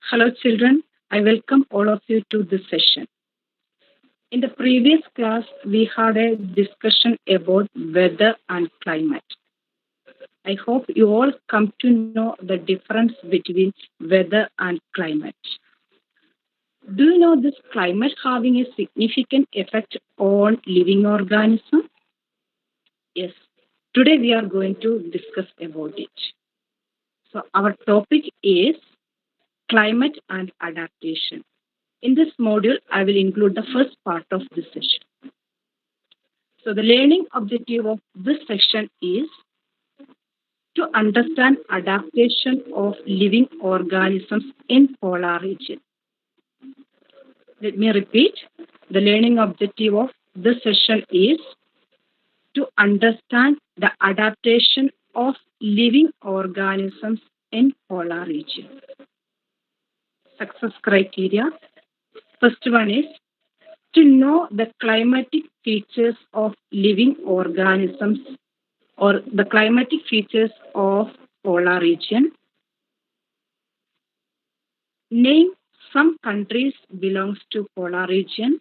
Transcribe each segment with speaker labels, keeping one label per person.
Speaker 1: Hello, children. I welcome all of you to this session. In the previous class, we had a discussion about weather and climate. I hope you all come to know the difference between weather and climate. Do you know this climate having a significant effect on living organisms? Yes. Today we are going to discuss about it. So our topic is climate and adaptation. In this module, I will include the first part of this session. So the learning objective of this section is to understand adaptation of living organisms in polar region. Let me repeat. The learning objective of this session is to understand the adaptation of living organisms in polar region. Success criteria. First one is to know the climatic features of living organisms or the climatic features of polar region. Name some countries belongs to polar region.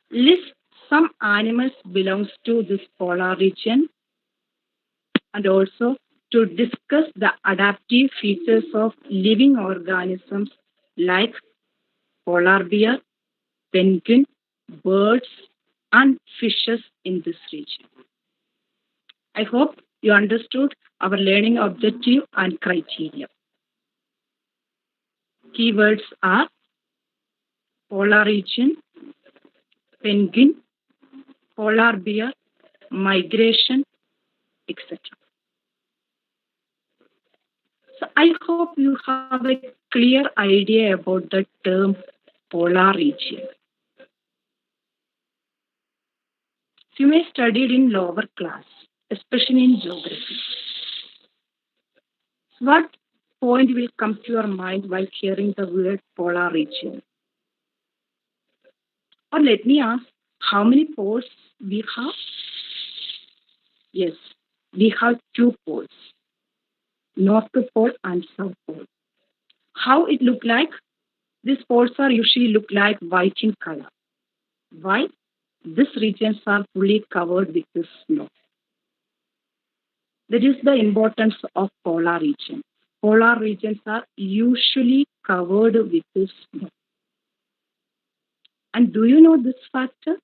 Speaker 1: List some animals belongs to this polar region. And also to discuss the adaptive features of living organisms like polar bear, penguin, birds, and fishes in this region. I hope you understood our learning objective and criteria. Keywords are polar region, penguin, polar bear, migration, etc. So I hope you have a clear idea about the term polar region. You may studied in lower class, especially in geography. What point will come to your mind while hearing the word polar region? Or let me ask, how many poles we have? Yes, we have two poles, North Pole and South Pole. How it look like? These poles are usually look like white in color. Why? These regions are fully covered with the snow. That is the importance of polar region. Polar regions are usually covered with the snow. And do you know this factor?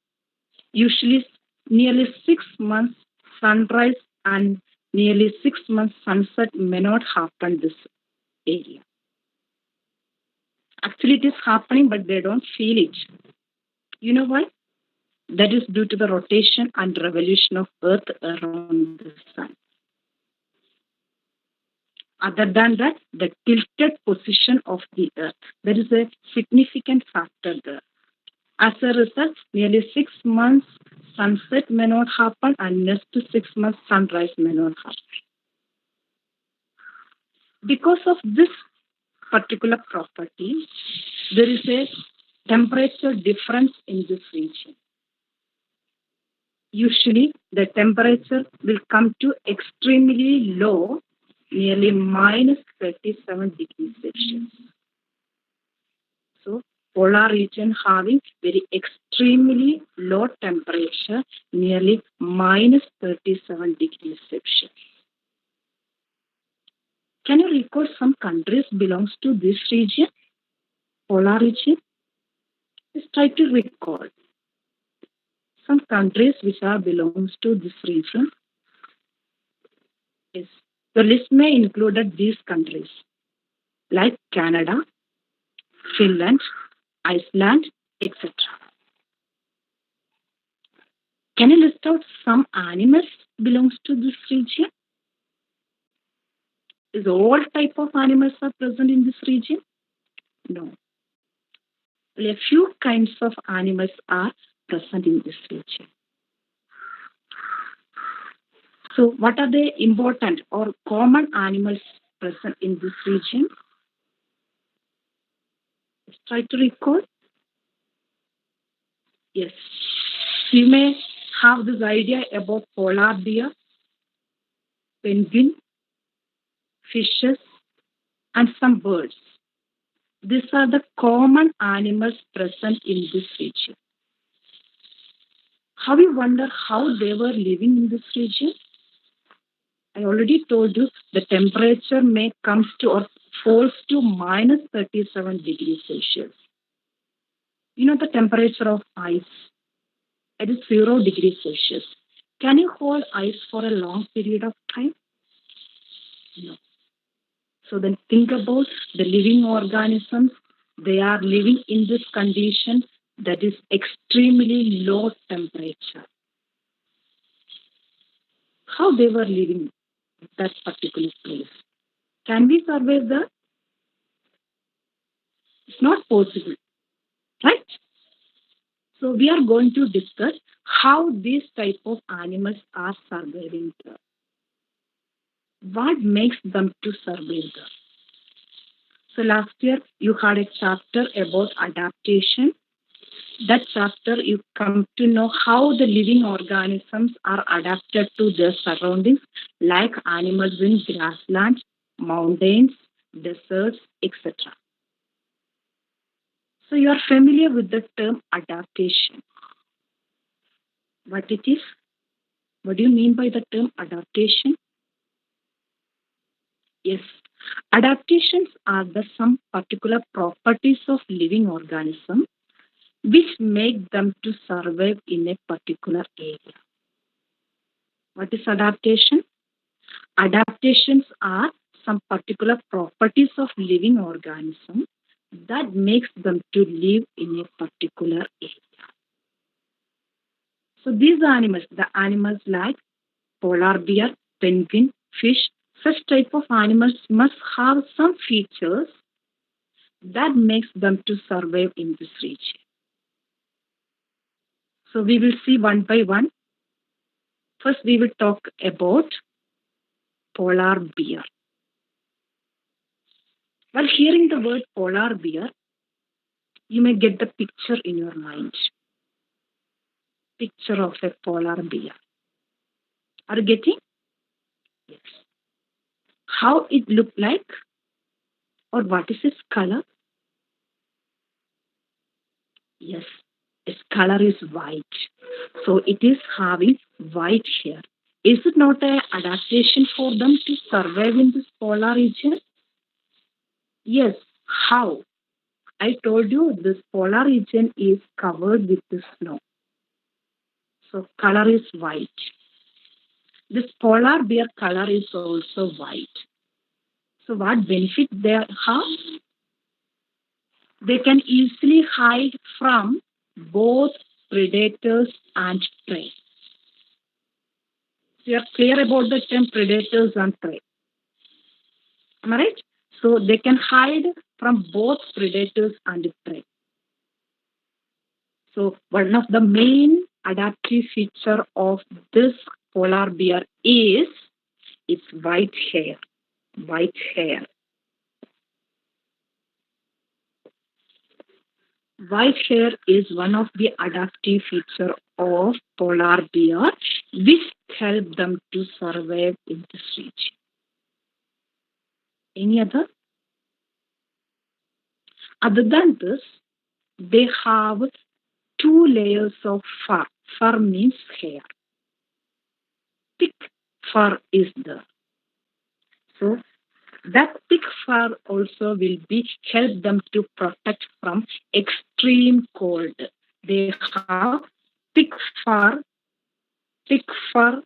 Speaker 1: Usually nearly 6 months sunrise and nearly 6 months sunset may not happen this area. Actually, it is happening, but they don't feel it. You know why? That is due to the rotation and revolution of Earth around the sun. Other than that, the tilted position of the Earth. There is a significant factor there. As a result, nearly 6 months sunset may not happen and next 6 months sunrise may not happen. Because of this particular property, there is a temperature difference in this region. Usually, the temperature will come to extremely low, nearly minus 37 degrees Celsius. So, polar region having very extremely low temperature, nearly minus 37 degrees Celsius. Can you recall some countries belongs to this region, polar region? Let's try to recall some countries which are belongs to this region. Yes. The list may include these countries like Canada, Finland, Iceland, etc. Can you list out some animals belongs to this region? Is all type of animals are present in this region? No. Only a few kinds of animals are present in this region. So what are the important or common animals present in this region? Let's try to recall. Yes. You may have this idea about polar bear, penguin, fishes, and some birds. These are the common animals present in this region. Have you wondered how they were living in this region? I already told you the temperature may come to or falls to minus 37 degrees Celsius. You know the temperature of ice, it is 0 degrees Celsius. Can you hold ice for a long period of time? No. So then think about the living organisms. They are living in this condition that is extremely low temperature. How they were living in that particular place? Can we survive there? It's not possible, right? So we are going to discuss how these type of animals are surviving there. What makes them to survive there? So last year you had a chapter about adaptation. That chapter you come to know how the living organisms are adapted to their surroundings, like animals in grasslands, mountains, deserts, etc. So you are familiar with the term adaptation. What it is? What do you mean by the term adaptation? Yes, adaptations are the some particular properties of living organisms which make them to survive in a particular area. What is adaptation? Adaptations are some particular properties of living organism that makes them to live in a particular area. So these animals, the animals like polar bear, penguin, fish, such type of animals must have some features that makes them to survive in this region. So we will see one by one. First, we will talk about polar bear. While hearing the word polar bear, you may get the picture in your mind. Picture of a polar bear. Are you getting? Yes. How it look like or what is its color? Yes, its color is white. So it is having white hair. Is it not an adaptation for them to survive in this polar region? Yes. How? I told you this polar region is covered with the snow. So color is white. This polar bear color is also white. So what benefit they have? They can easily hide from both predators and prey. So you are clear about the term predators and prey. Am I right? So they can hide from both predators and prey. So one of the main adaptive feature of this polar bear is its white hair. White hair. White hair is one of the adaptive feature of polar bear which help them to survive in this region. Any other? Other than this, they have two layers of fur. Fur means hair. Thick fur is there. So that thick fur also will be help them to protect from extreme cold. They have thick fur, thick fur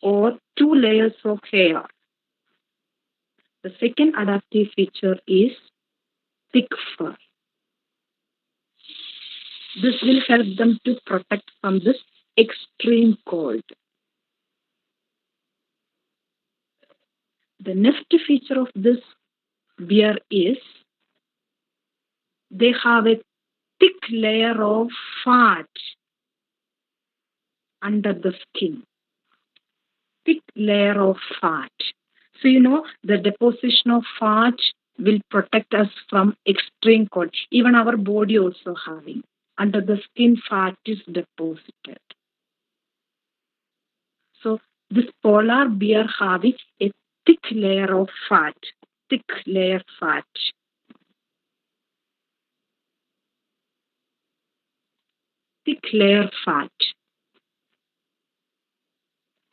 Speaker 1: or two layers of hair. The second adaptive feature is thick fur. This will help them to protect from this extreme cold. The next feature of this bear is they have a thick layer of fat under the skin. Thick layer of fat. So, you know, the deposition of fat will protect us from extreme cold. Even our body also having. Under the skin, fat is deposited. So, this polar bear having a thick layer of fat. Thick layer fat. thick layer fat.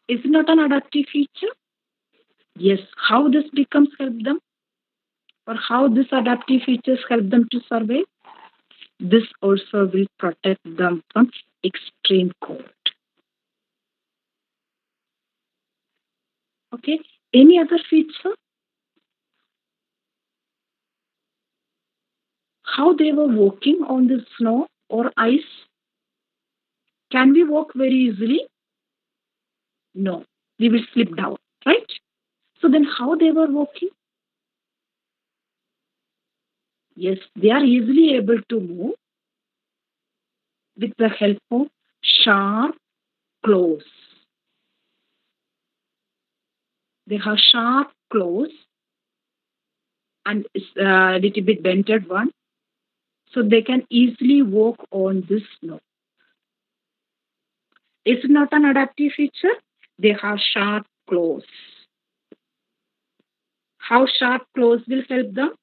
Speaker 1: Is it not an adaptive feature? Yes. How this becomes help them? Or how this adaptive features help them to survive? This also will protect them from extreme cold. Okay. Any other feature? How they were walking on the snow or ice? Can we walk very easily? No. We will slip down, right? So then how they were walking? Yes, they are easily able to move with the help of sharp claws. They have sharp claws and a little bit dented one, so they can easily walk on this snow. It's not an adaptive feature. They have sharp claws. How sharp claws will help them?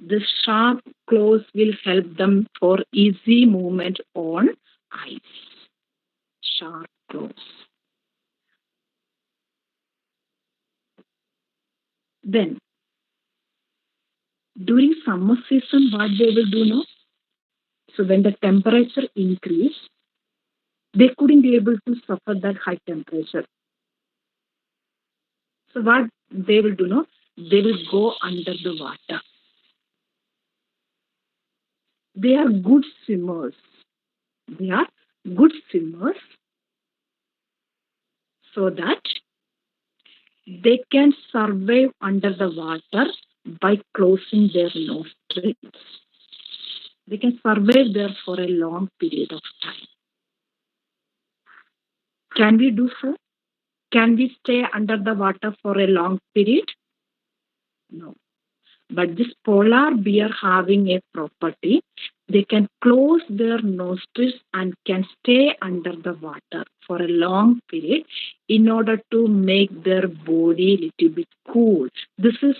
Speaker 1: The sharp claws will help them for easy movement on ice. Sharp claws. Then, during summer season, what they will do now? So when the temperature increase, they couldn't be able to suffer that high temperature. So what they will do now? They will go under the water. They are good swimmers. They are good swimmers so that they can survive under the water by closing their nostrils. They can survive there for a long period of time. Can we do so? Can we stay under the water for a long period? No. But this polar bear having a property, they can close their nostrils and can stay under the water for a long period in order to make their body a little bit cool. This is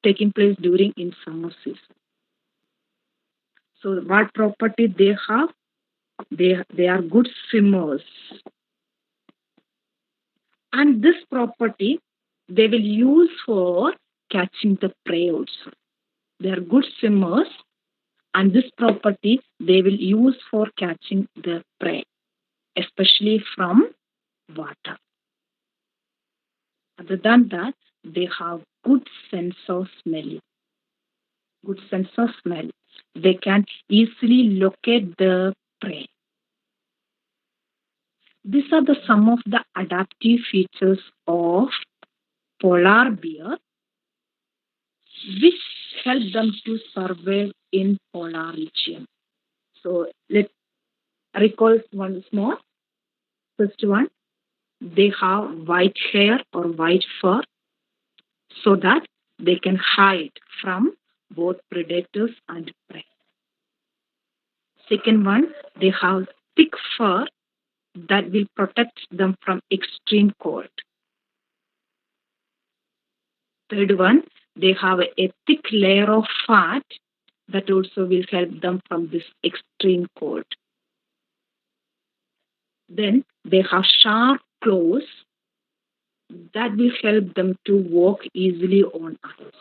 Speaker 1: taking place during in summer season. So what property they have? They are good swimmers. And this property they will use for catching the prey also. They are good swimmers, and this property they will use for catching the prey, especially from water. Other than that, they have good sense of smell. Good sense of smell. They can easily locate the prey. These are some of the adaptive features of polar bear, which help them to survive in polar region. So let's recall once more. First one, they have white hair or white fur so that they can hide from both predators and prey. Second one, they have thick fur that will protect them from extreme cold. Third one, they have a thick layer of fat that also will help them from this extreme cold. Then they have sharp claws that will help them to walk easily on ice.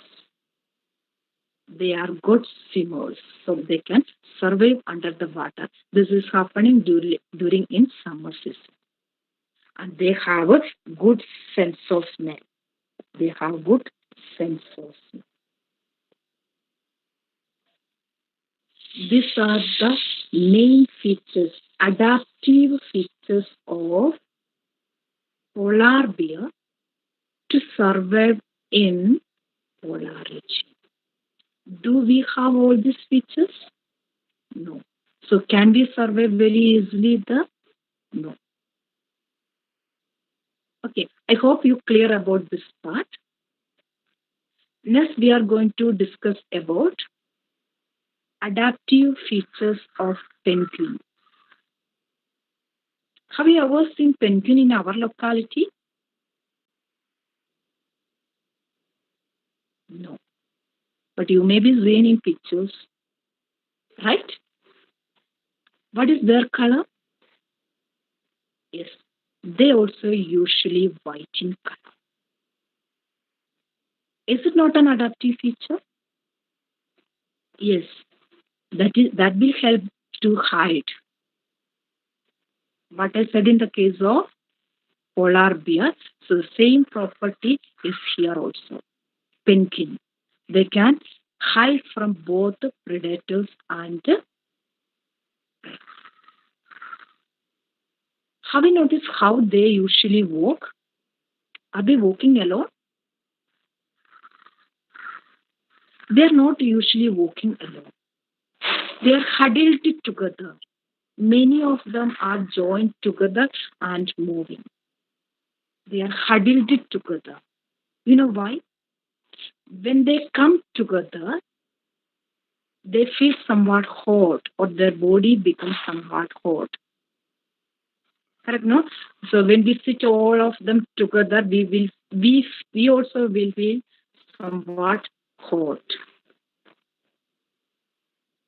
Speaker 1: They are good swimmers, so they can survive under the water. This is happening during in summer season. And they have a good sense of smell. They have good sense of smell. These are the main features, adaptive features of polar bear to survive in polar region. Do we have all these features? No. So can we survive very easily there? No. Okay, I hope you clear about this part. Next, we are going to discuss about adaptive features of penguin. Have you ever seen penguin in our locality? No. But you may be seeing in pictures, right? What is their color? Yes, they also usually white in color. Is it not an adaptive feature? Yes, that will help to hide. What I said in the case of polar bear, so the same property is here also. Penguin, they can hide from both predators and have you noticed how they usually walk? Are they walking alone? They are not usually walking alone. They are huddled together. Many of them are joined together and moving. They are huddled together. You know why? When they come together, they feel somewhat hot or their body becomes somewhat hot. Correct, no? So when we sit all of them together, we also will feel somewhat hot.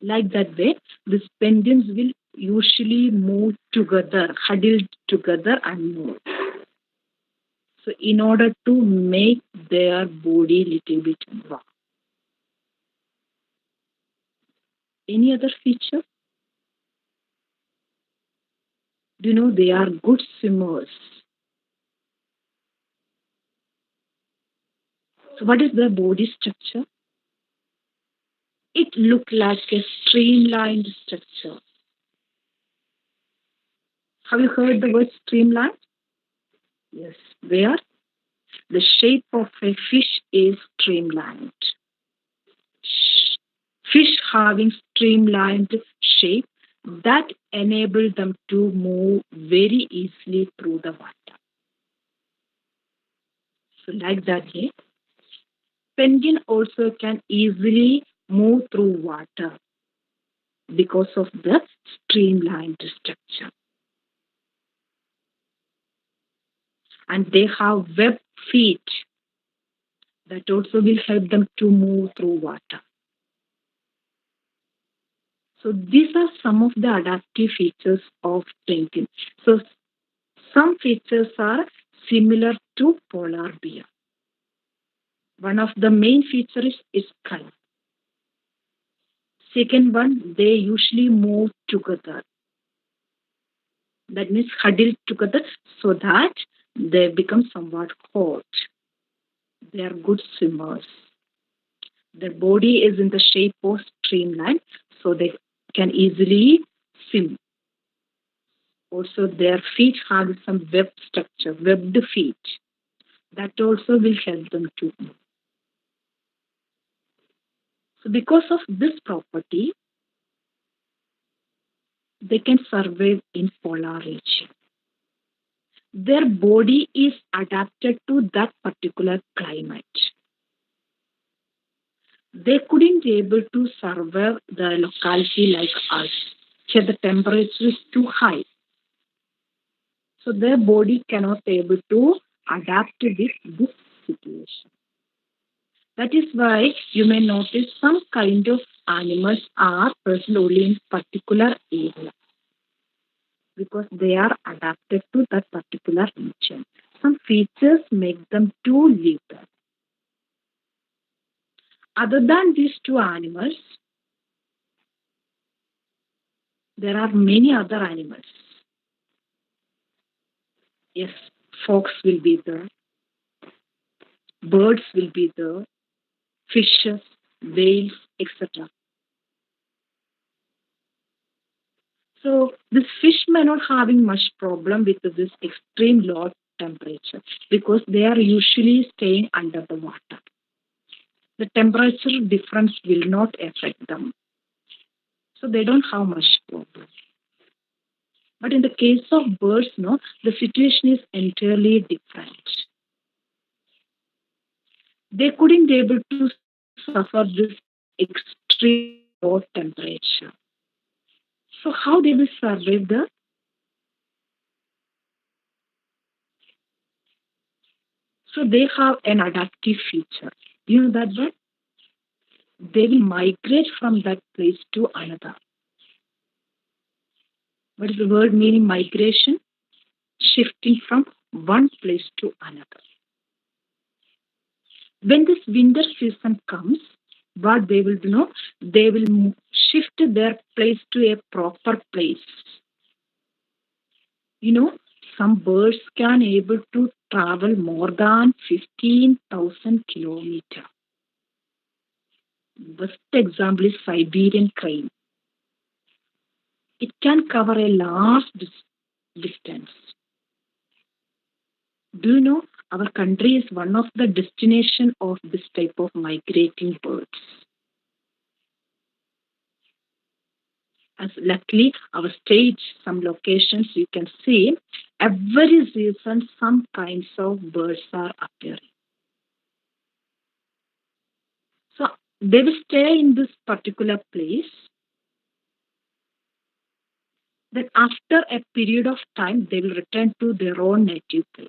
Speaker 1: Like that way, the pendants will usually move together, huddled together and move. So in order to make their body little bit warm. Any other feature? Do you know they are good swimmers? So what is their body structure? It looked like a streamlined structure. Have you heard the word streamlined? Yes. Where? The shape of a fish is streamlined. Fish having streamlined shape that enable them to move very easily through the water. So like that, yeah, penguin also can easily move through water because of the streamlined structure. And they have web feet that also will help them to move through water. So these are some of the adaptive features of penguin. So some features are similar to polar bear. One of the main features is color. Second one, they usually move together. That means huddle together so that they become somewhat hot. They are good swimmers. Their body is in the shape of streamline, so they can easily swim. Also, their feet have some web structure, webbed feet. That also will help them to move. So, because of this property, they can survive in polar region. Their body is adapted to that particular climate. They couldn't be able to survive the locality like us. Here the temperature is too high. So their body cannot be able to adapt with this situation. That is why you may notice some kind of animals are present only in particular area because they are adapted to that particular region. Some features make them to live there. Other than these two animals, there are many other animals. Yes, fox will be there, birds will be there, fishes, whales, etc. So this fish may not having much problem with this extreme low temperature because they are usually staying under the water. The temperature difference will not affect them. So they don't have much problem. But in the case of birds, no, the situation is entirely different. They couldn't be able to suffer this extreme low temperature. So how they will survive the? So they have an adaptive feature. You know that what? They will migrate from that place to another. What is the word meaning migration? Shifting from one place to another. When this winter season comes, what they will do, no, they will shift their place to a proper place. You know, some birds can able to travel more than 15,000 kilometers. Best example is Siberian crane. It can cover a large distance. Do you know our country is one of the destination of this type of migrating birds? As luckily, our state, some locations you can see, every season some kinds of birds are appearing. So they will stay in this particular place. Then after a period of time, they will return to their own native place.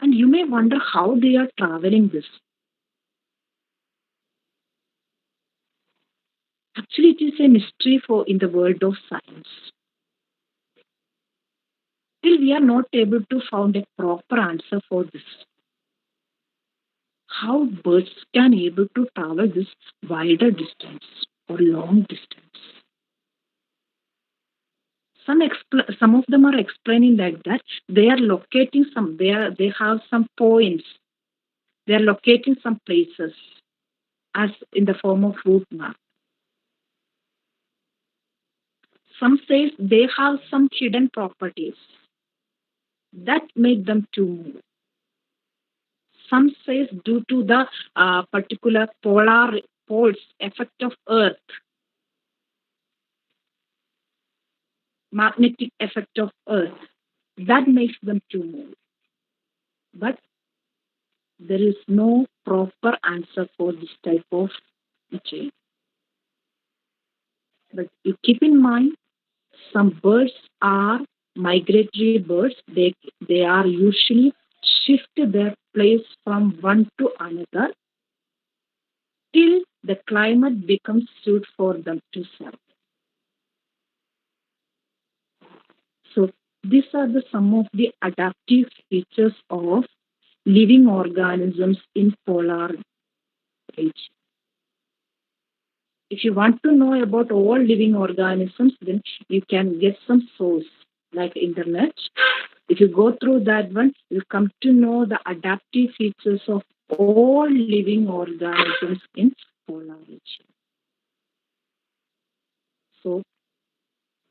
Speaker 1: And you may wonder how they are traveling this. Actually, it is a mystery for in the world of science. Still, we are not able to find a proper answer for this. How birds can able to travel this wider distance or long distance. Some of them are explaining like that they are locating some they have some points. They are locating some places as in the form of route map. Some says they have some hidden properties that make them to move. Some says due to the particular polar poles effect of Earth, magnetic effect of Earth, that makes them to move. But there is no proper answer for this type of change. But you keep in mind, some birds are migratory birds. They are usually shift their place from one to another till the climate becomes suit for them to survive. So these are some of the adaptive features of living organisms in polar region. If you want to know about all living organisms, then you can get some source like internet. If you go through that one, you come to know the adaptive features of all living organisms in polar region. So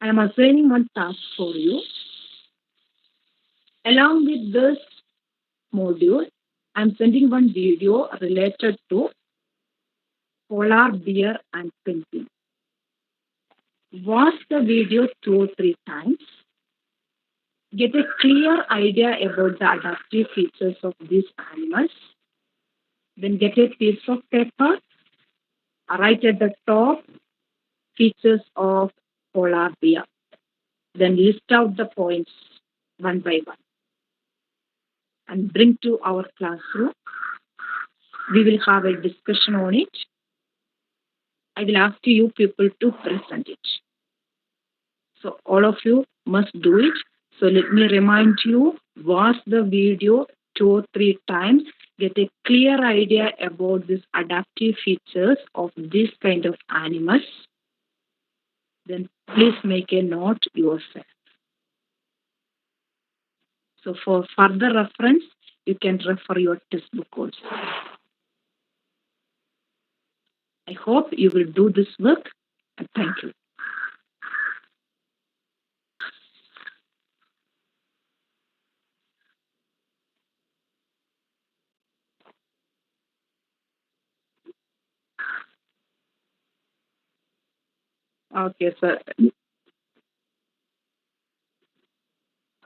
Speaker 1: I am assigning one task for you. Along with this module, I am sending one video related to polar bear and penguin. Watch the video 2 or 3 times. Get a clear idea about the adaptive features of these animals. Then get a piece of paper. Write at the top features of polar bear. Then list out the points one by one and bring to our classroom. We will have a discussion on it. I will ask you people to present it. So all of you must do it. So let me remind you, watch the video 2 or 3 times, get a clear idea about these adaptive features of this kind of animals. Then please make a note yourself. So for further reference, you can refer your textbook also. I hope you will do this work, and thank you. Okay, sir.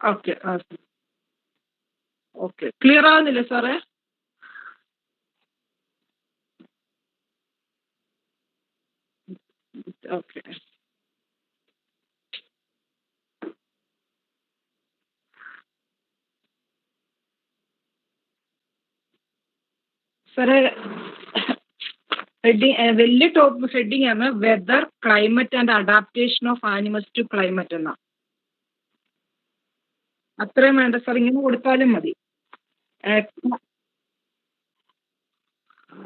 Speaker 1: Okay, okay. Clear ആവുന്നില്ലേ സാറേ? Okay. സാറേ heading വലിയ top heading ആണ് weather climate and adaptation of animals to climate എന്ന. അത്രയും വേണ്ട sir, ഇങ്ങനെ കൊടുത്താലും മതി.